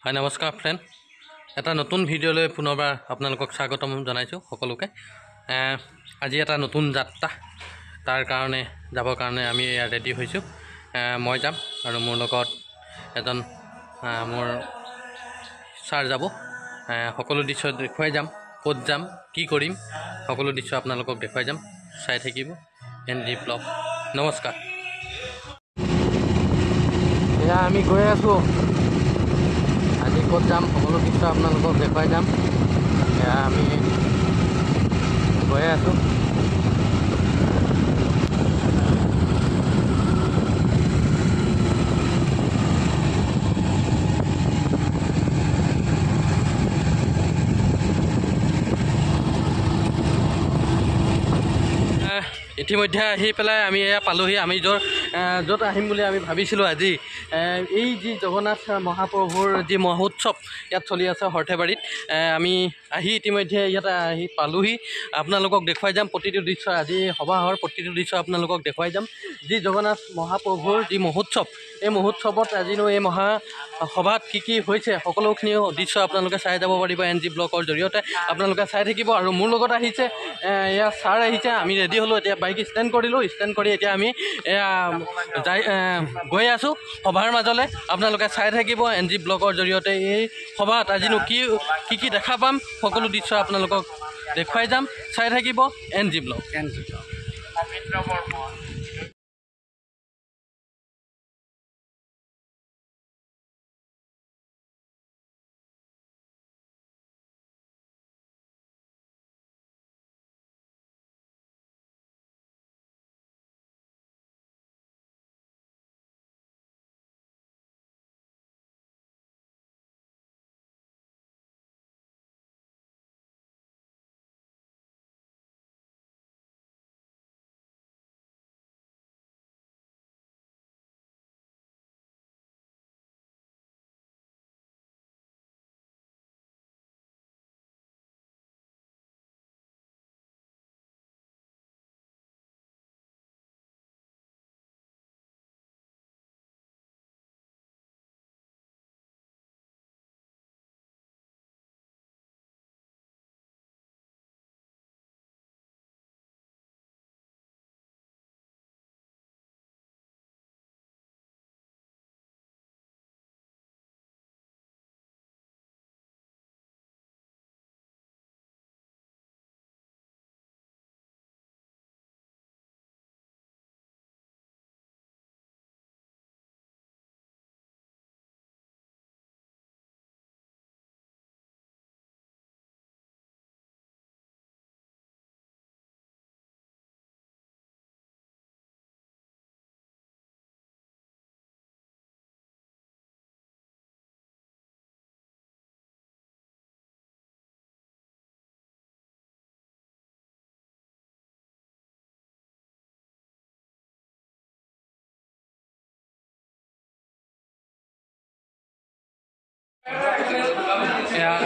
हाय नमस्कार फ्रेंड এটা নতুন ভিডিওলৈ পুনৰবাৰ আপোনালোকক স্বাগতম জনাইছো সকলোকে আজি এটা নতুন যাত্ৰা তাৰ কাৰণে যাবৰ কাৰণে আমি ৰেডি হৈছো মই যাম আৰু মোৰ লগত এজন মোৰ ছাৰ যাব সকলো দৃশ্য দেখুৱাই যাম ক'ত যাম কি কৰিম সকলো দৃশ্য আপোনালোকক দেখুৱাই যাম চাই থাকিব এনজি ব্লগ নমস্কাৰ এয়া আমি গৈ আছো আজি ক'ত যাম সকলো দৃশ্য আপোনালোকক দেখুৱাই যাম এয়া আমি গৈ আছো ইতিমধ্যে আহি পেলাই আমি এয়া পালোহি আমি য'ত আহিম বুলি আমি ভাবিছিলোঁ আজি এই যি জগন্নাথ মহাপ্ৰভুৰ যি মহোৎসৱ ইয়াত চলি আছে সৰ্থেবাৰীত আমি আহি ইতিমধ্যে ইয়াত আহি পালোহি আপোনালোকক দেখুৱাই যাম প্ৰতিটো দৃশ্য আজি সবাহৰ প্ৰতিটো দৃশ্য আপোনালোকক দেখুৱাই যাম যি জগন্নাথ মহাপ্ৰভুৰ যি মহোৎসৱ এই মহোৎসৱত আজিনো এই মহাসভাত কি হৈছে সকলোখিনি দৃশ্য আপোনালোকে চাই যাব পাৰিব এনজি ব্লগৰ জৰিয়তে আপোনালোকে চাই থাকিব আৰু মোৰ লগত আহিছে এয়া ছাৰ আহিছে আমি ৰেডি হ'লোঁ এতিয়া বাইক ষ্টেণ্ড কৰিলোঁ ষ্টেণ্ড কৰি এতিয়া আমি গৈ আছোঁ সভাৰ মাজলৈ আপোনালোকে চাই থাকিব এনজি ব্লগৰ জৰিয়তে এই সভাত আজিনো কি দেখা পাম সকলো দৃশ্য আপোনালোকক দেখুৱাই যাম চাই থাকিব এনজি ব্লগ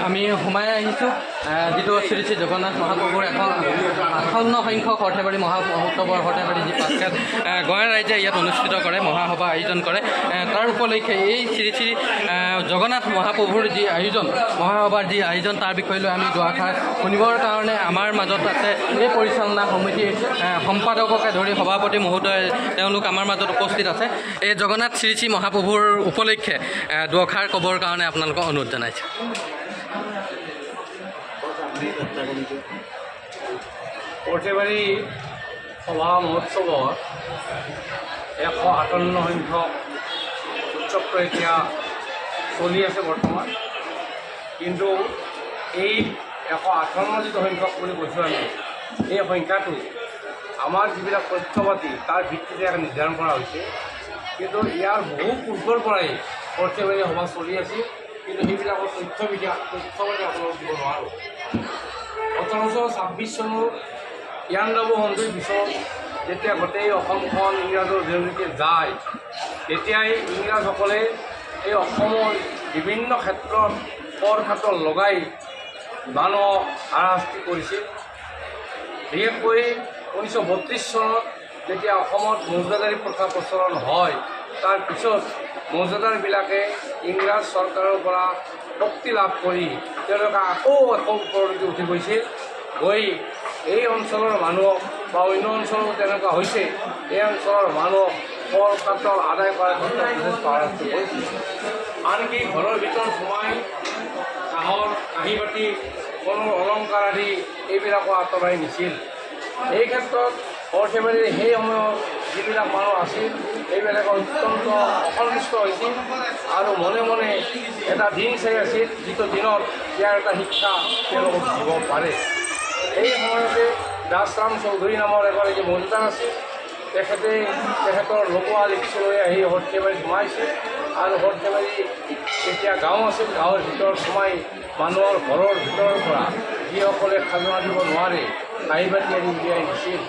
আমি সোমাই আহিছোঁ যিটো শ্ৰী শ্ৰী জগন্নাথ মহাপ্ৰভুৰ 58 সংখ্যক সৰ্থেবাৰী মহোৎসৱৰ সৰ্থেবাৰী যি পাতকাত গঞা ৰাইজে ইয়াত অনুষ্ঠিত কৰে মহাসভা আয়োজন কৰে তাৰ উপলক্ষে এই শ্ৰী শ্ৰী জগন্নাথ মহাপ্ৰভুৰ যি আয়োজন মহাসভাৰ যি আয়োজন তাৰ বিষয় লৈ আমি দুআষাৰ শুনিবৰ কাৰণে আমাৰ মাজত আছে এই পৰিচালনা সমিতিৰ সম্পাদককে ধৰি সভাপতি মহোদয় তেওঁলোক আমাৰ মাজত উপস্থিত আছে এই জগন্নাথ শ্ৰী শ্ৰী মহাপ্ৰভুৰ উপলক্ষে দুআষাৰ ক'বৰ কাৰণে আপোনালোকক অনুৰোধ জনাইছোঁ সৰ্থেবাৰী সভা মহোৎসৱৰ 158 সংখ্যক উৎসৱটো এতিয়া চলি আছে বৰ্তমান কিন্তু এই 158 যিটো সংখ্যক বুলি কৈছোঁ আমি এই সংখ্যাটো আমাৰ যিবিলাক তথ্যপাতি তাৰ ভিত্তিতে নিৰ্ধাৰণ কৰা হৈছে কিন্তু ইয়াৰ বহু পূৰ্বৰ পৰাই সৰ্থেবাৰী সভা চলি আছিল কিন্তু সেইবিলাকৰ তথ্যপাতি আপোনালোক দিব নোৱাৰোঁ 1826 চনৰ 92 সন্ধিৰ পিছত যেতিয়া গোটেই অসমখন ইংৰাজৰ বিৰুদ্ধে যায় তেতিয়াই ইংৰাজসকলে এই অসমৰ বিভিন্ন ক্ষেত্ৰত কৰ খাটল লগাই মানুহক হাৰাশাস্তি কৰিছিল বিশেষকৈ 1932 চনত যেতিয়া অসমত মৌজাদাৰী প্ৰথা প্ৰচলন হয় তাৰ পিছত মৌজাদাৰবিলাকে ইংৰাজ চৰকাৰৰ পৰা শক্তি লাভ কৰি তেওঁলোকে আকৌ ওপৰলৈকে উঠি গৈছিল, গৈ এই অঞ্চলৰ মানুহক বা অন্য অঞ্চলত তেনেকুৱা হৈছে, এই অঞ্চলৰ মানুহক কৰ কাটল আদায় কৰাৰ ক্ষেত্ৰত যথেষ্ট হাৰাশাস্তি কৰিছিল। আনকি ঘৰৰ ভিতৰত সোমাই কাঁহৰ কাঁহী বাতি কোনো অলংকাৰ আদি এইবিলাকো আঁতৰাই নিছিল। এই ক্ষেত্ৰত সৰ্থেবাৰীৰ সেই সময়ত যিবিলাক মানুহ আছিল এইবিলাকে অত্যন্ত অসন্তুষ্ট হৈছিল আৰু মনে মনে এটা দিন চাই আছিল যিটো দিনত ইয়াৰ এটা শিক্ষা তেওঁলোকক দিব পাৰে। এই সময়তে দাসৰাম চৌধুৰী নামৰ এগৰাকী মৌজাদাৰ আছিল। তেখেতৰ লগোৱা লিখি লৈ আহি সৰ্থেবাৰীত সোমাইছিল আৰু সৰ্থেবাৰী যেতিয়া গাঁও আছিল, গাঁৱৰ ভিতৰত সোমাই মানুহৰ ঘৰৰ ভিতৰৰ পৰা যিসকলে খাজনা দিব নোৱাৰে কাঁহী বাতি আদি উলিয়াই নিছিল।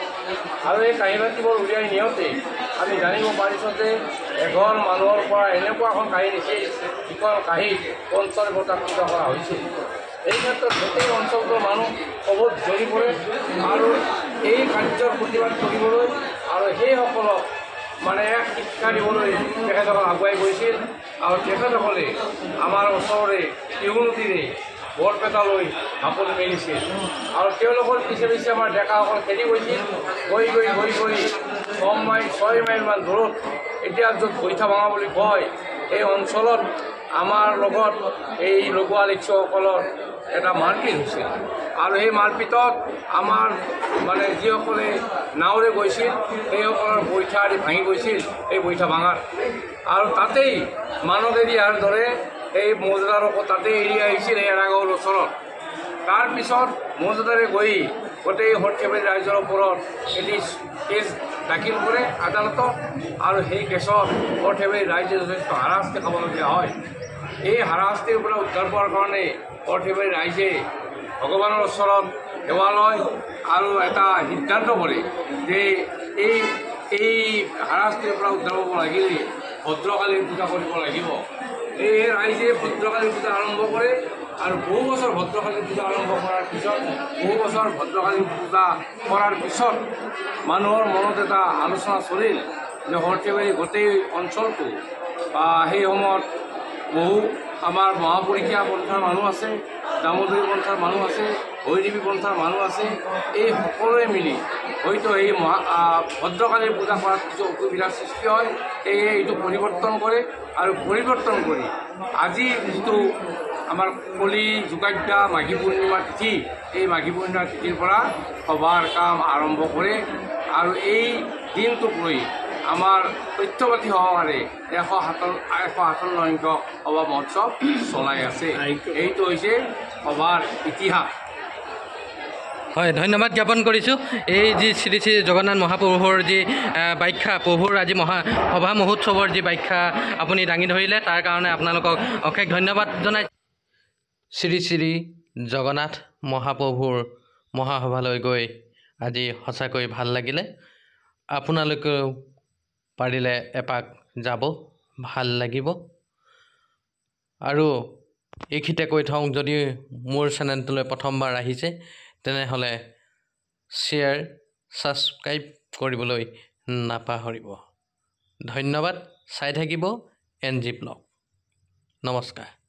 আৰু এই কাঁহী বাতিবোৰ উলিয়াই নিওঁতে আমি জানিব পাৰিছোঁ যে এঘৰ মানুহৰ পৰা এনেকুৱা এখন কাঁহী নিছিল যিখন কাঁহীত ৫০টা পূজা কৰা হৈছিল। এই ক্ষেত্ৰত গোটেই অঞ্চলটোৰ মানুহ বহুত জ্বলি পৰে আৰু এই কাৰ্যৰ প্ৰতিবাদ কৰিবলৈ আৰু সেইসকলক মানে এক শিক্ষা দিবলৈ তেখেতসকল আগুৱাই গৈছিল আৰু তেখেতসকলে আমাৰ ওচৰৰে তিহুনদীৰে বৰপেটালৈ ঢাপলি মেলিছিল আৰু তেওঁলোকৰ পিছে পিছে আমাৰ ডেকাসকল খেলি গৈছিল। গৈ 6 মাইলমান দূৰত এতিয়া য'ত বৈঠা ভাঙা বুলি কয় এই অঞ্চলত আমাৰ লগত এই লগোৱা লিখসকলৰ এটা মাৰপিট হৈছিল আৰু সেই মাৰপিটত আমাৰ মানে যিসকলে নাৱেৰে গৈছিল সেইসকলৰ বৈঠা আদি ভাঙি গৈছিল এই বৈঠা ভাঙাত। আৰু তাতেই মানৱ এৰিয়াৰ দৰে এই মৌজাদাৰকো তাতেই এৰি আহিছিল এই এৰাগাঁৱৰ ওচৰত। তাৰপিছত মৌজাদাৰে গৈ গোটেই সৰ্থেবাৰী ৰাইজৰ ওপৰত এটি কেছ দাখিল কৰে আদালতত আৰু সেই কেছত সৰ্থেবাৰী ৰাইজে যথেষ্ট হাৰাশাস্তি খাবলগীয়া হয়। এই হাৰাশাস্তিৰ পৰা উদ্ধাৰ পোৱাৰ কাৰণে সৰ্থেবাৰী ৰাইজে ভগৱানৰ ওচৰত সেৱা লয় আৰু এটা সিদ্ধান্ত কৰে যে এই হাৰাশাস্তিৰ পৰা উদ্ধাৰ পাব লাগিলে ভদ্ৰকালীৰ পূজা কৰিব লাগিব। এই ৰাইজে ভদ্ৰকালীৰ পূজা আৰম্ভ কৰে আৰু বহু বছৰ ভদ্ৰকালী পূজা আৰম্ভ কৰাৰ পিছত মানুহৰ মনত এটা আলোচনা চলিল যে সৰ্থেবাৰী গোটেই অঞ্চলটো সেই সময়ত বহু আমাৰ মহাপৰীক্ষা পন্থাৰ মানুহ আছে, দামোদৰী পন্থাৰ মানুহ আছে, হৈদেৱী পন্থাৰ মানুহ আছে। এই সকলোৱে মিলি হয়তো এই ভদ্ৰকালীৰ পূজা কৰাত কিছু অসুবিধাৰ সৃষ্টি হয়। সেয়ে এইটো পৰিৱৰ্তন কৰে আৰু পৰিৱৰ্তন কৰি আজি যিটো আমাৰ কলি যোগাজ্ঞা মাঘী পূৰ্ণিমা তিথি, এই মাঘী পূৰ্ণিমা তিথিৰ পৰা সভাৰ কাম আৰম্ভ কৰে আৰু এই দিনটোক লৈ আমাৰ তথ্যপাতি সহকাৰে 157 সংখ্যক সভা মহোৎসৱ চলাই আছে। এইটো হৈছে সভাৰ ইতিহাস। হয়, ধন্যবাদ জ্ঞাপন কৰিছোঁ। এই যি শ্ৰী শ্ৰী জগন্নাথ মহাপ্ৰভুৰ যি ব্যাখ্যা, প্ৰভুৰ আজি সভা মহোৎসৱৰ যি ব্যাখ্যা আপুনি দাঙি ধৰিলে তাৰ কাৰণে আপোনালোকক অশেষ ধন্যবাদ জনাই। শ্ৰী শ্ৰী জগন্নাথ মহাপ্ৰভুৰ মহাসভালৈ গৈ আজি সঁচাকৈ ভাল লাগিলে। আপোনালোকেও পাৰিলে এপাক যাব, ভাল লাগিব। আৰু এইখিনিতে কৈ থওঁ, যদি মোৰ চেনেলটোলৈ প্ৰথমবাৰ আহিছে তেনেহ'লে শ্বেয়াৰ, ছাবস্ক্ৰাইব কৰিবলৈ নাপাহৰিব। ধন্যবাদ। চাই থাকিব NG ব্লগ। নমস্কাৰ।